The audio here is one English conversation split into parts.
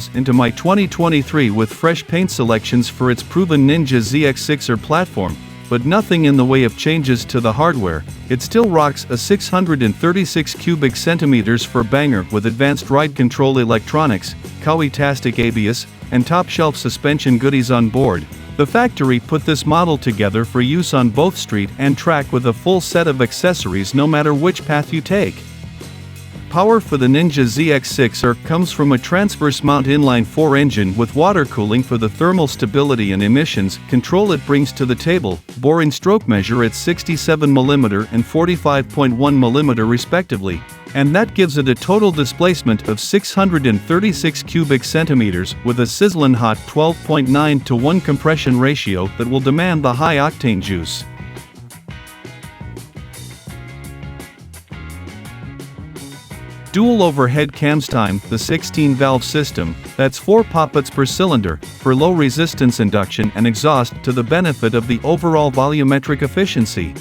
samples into my 2023 with fresh paint selections for its proven Ninja ZX6R platform, but nothing in the way of changes to the hardware. It still rocks a 636 cubic centimeters for banger with advanced ride control electronics, Kawasaki ABS, and top-shelf suspension goodies on board. The factory put this model together for use on both street and track with a full set of accessories no matter which path you take. Power for the Ninja ZX6R comes from a transverse mount inline-4 engine with water cooling for the thermal stability and emissions control it brings to the table, boring stroke measure at 67mm and 45.1mm respectively, and that gives it a total displacement of 636 cubic centimeters with a sizzling hot 12.9:1 compression ratio that will demand the high-octane juice. Dual overhead cams time, the 16-valve system, that's 4 poppets per cylinder, for low resistance induction and exhaust to the benefit of the overall volumetric efficiency.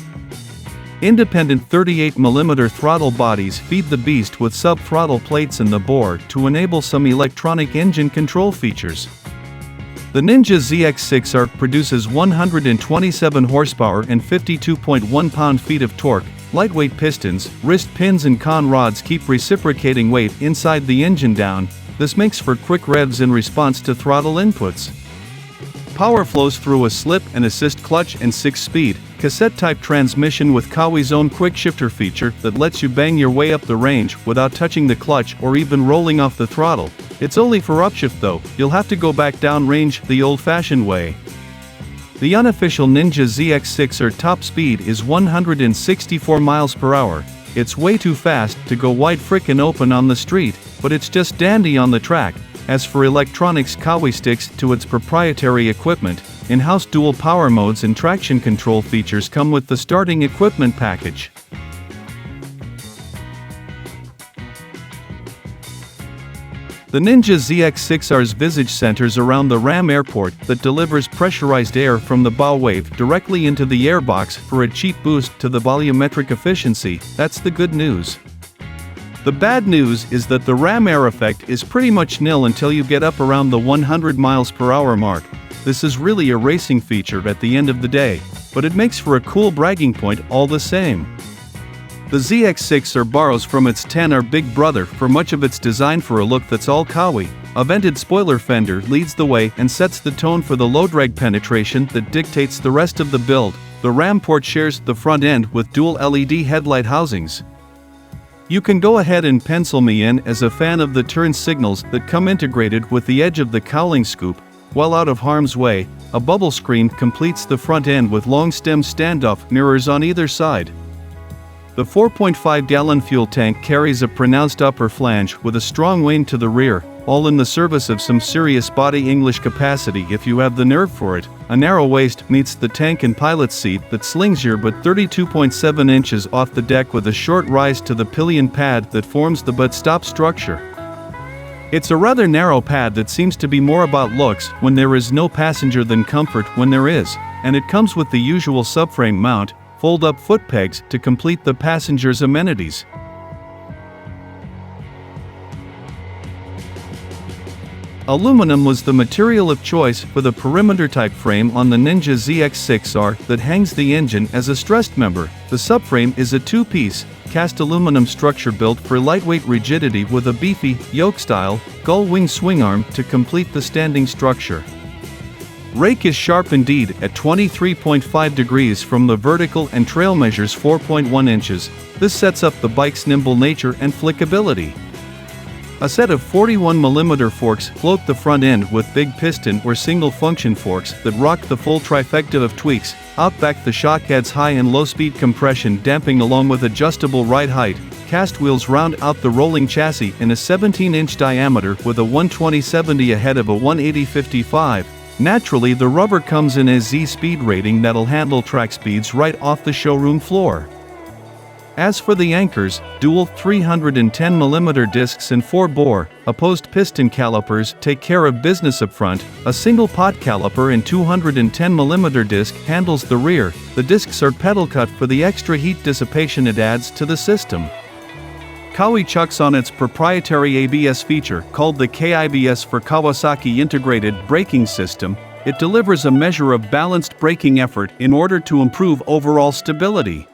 Independent 38mm throttle bodies feed the beast with sub-throttle plates in the bore to enable some electronic engine control features. The Ninja ZX6R produces 127 horsepower and 52.1 pound-feet of torque. Lightweight pistons, wrist pins and con rods keep reciprocating weight inside the engine down. This makes for quick revs in response to throttle inputs. Power flows through a slip and assist clutch and 6-speed, cassette-type transmission with Kawi's own quick shifter feature that lets you bang your way up the range without touching the clutch or even rolling off the throttle. It's only for upshift though, you'll have to go back down range the old-fashioned way. The unofficial Ninja ZX6R top speed is 164 miles per hour. It's way too fast to go wide frickin' open on the street, but it's just dandy on the track. As for electronics, Kawi sticks to its proprietary equipment. In-house dual power modes and traction control features come with the starting equipment package. The Ninja ZX6R's visage centers around the RAM airport that delivers pressurized air from the bow wave directly into the airbox for a cheap boost to the volumetric efficiency. That's the good news. The bad news is that the RAM air effect is pretty much nil until you get up around the 100 miles per hour mark. This is really a racing feature at the end of the day, but it makes for a cool bragging point all the same. The ZX6R borrows from its 10R big brother for much of its design for a look that's all Kawi. A vented spoiler fender leads the way and sets the tone for the low drag penetration that dictates the rest of the build. The RAM port shares the front end with dual LED headlight housings. You can go ahead and pencil me in as a fan of the turn signals that come integrated with the edge of the cowling scoop. While out of harm's way, a bubble screen completes the front end with long stem standoff mirrors on either side. The 4.5-gallon fuel tank carries a pronounced upper flange with a strong wing to the rear, all in the service of some serious body English capacity if you have the nerve for it. A narrow waist meets the tank and pilot's seat that slings your butt 32.7 inches off the deck with a short rise to the pillion pad that forms the butt-stop structure. It's a rather narrow pad that seems to be more about looks when there is no passenger than comfort when there is, and it comes with the usual subframe mount, fold-up foot pegs to complete the passenger's amenities. Aluminum was the material of choice for the perimeter-type frame on the Ninja ZX6R that hangs the engine as a stressed member. The subframe is a two-piece, cast aluminum structure built for lightweight rigidity with a beefy, yoke-style, gull-wing swing arm to complete the standing structure. Rake is sharp indeed at 23.5 degrees from the vertical and trail measures 4.1 inches. This sets up the bike's nimble nature and flickability. A set of 41mm forks float the front end with big piston or single function forks that rock the full trifecta of tweaks. Out back the shock adds high and low speed compression damping along with adjustable ride height. Cast wheels round out the rolling chassis in a 17-inch diameter with a 120/70 ahead of a 180/55. Naturally, the rubber comes in a Z speed rating that'll handle track speeds right off the showroom floor. As for the anchors, dual 310mm discs and 4-bore, opposed piston calipers take care of business up front. A single pot caliper and 210mm disc handles the rear. The discs are pedal cut for the extra heat dissipation it adds to the system. Kawi chucks on its proprietary ABS feature called the KIBS for Kawasaki Integrated Braking System. It delivers a measure of balanced braking effort in order to improve overall stability.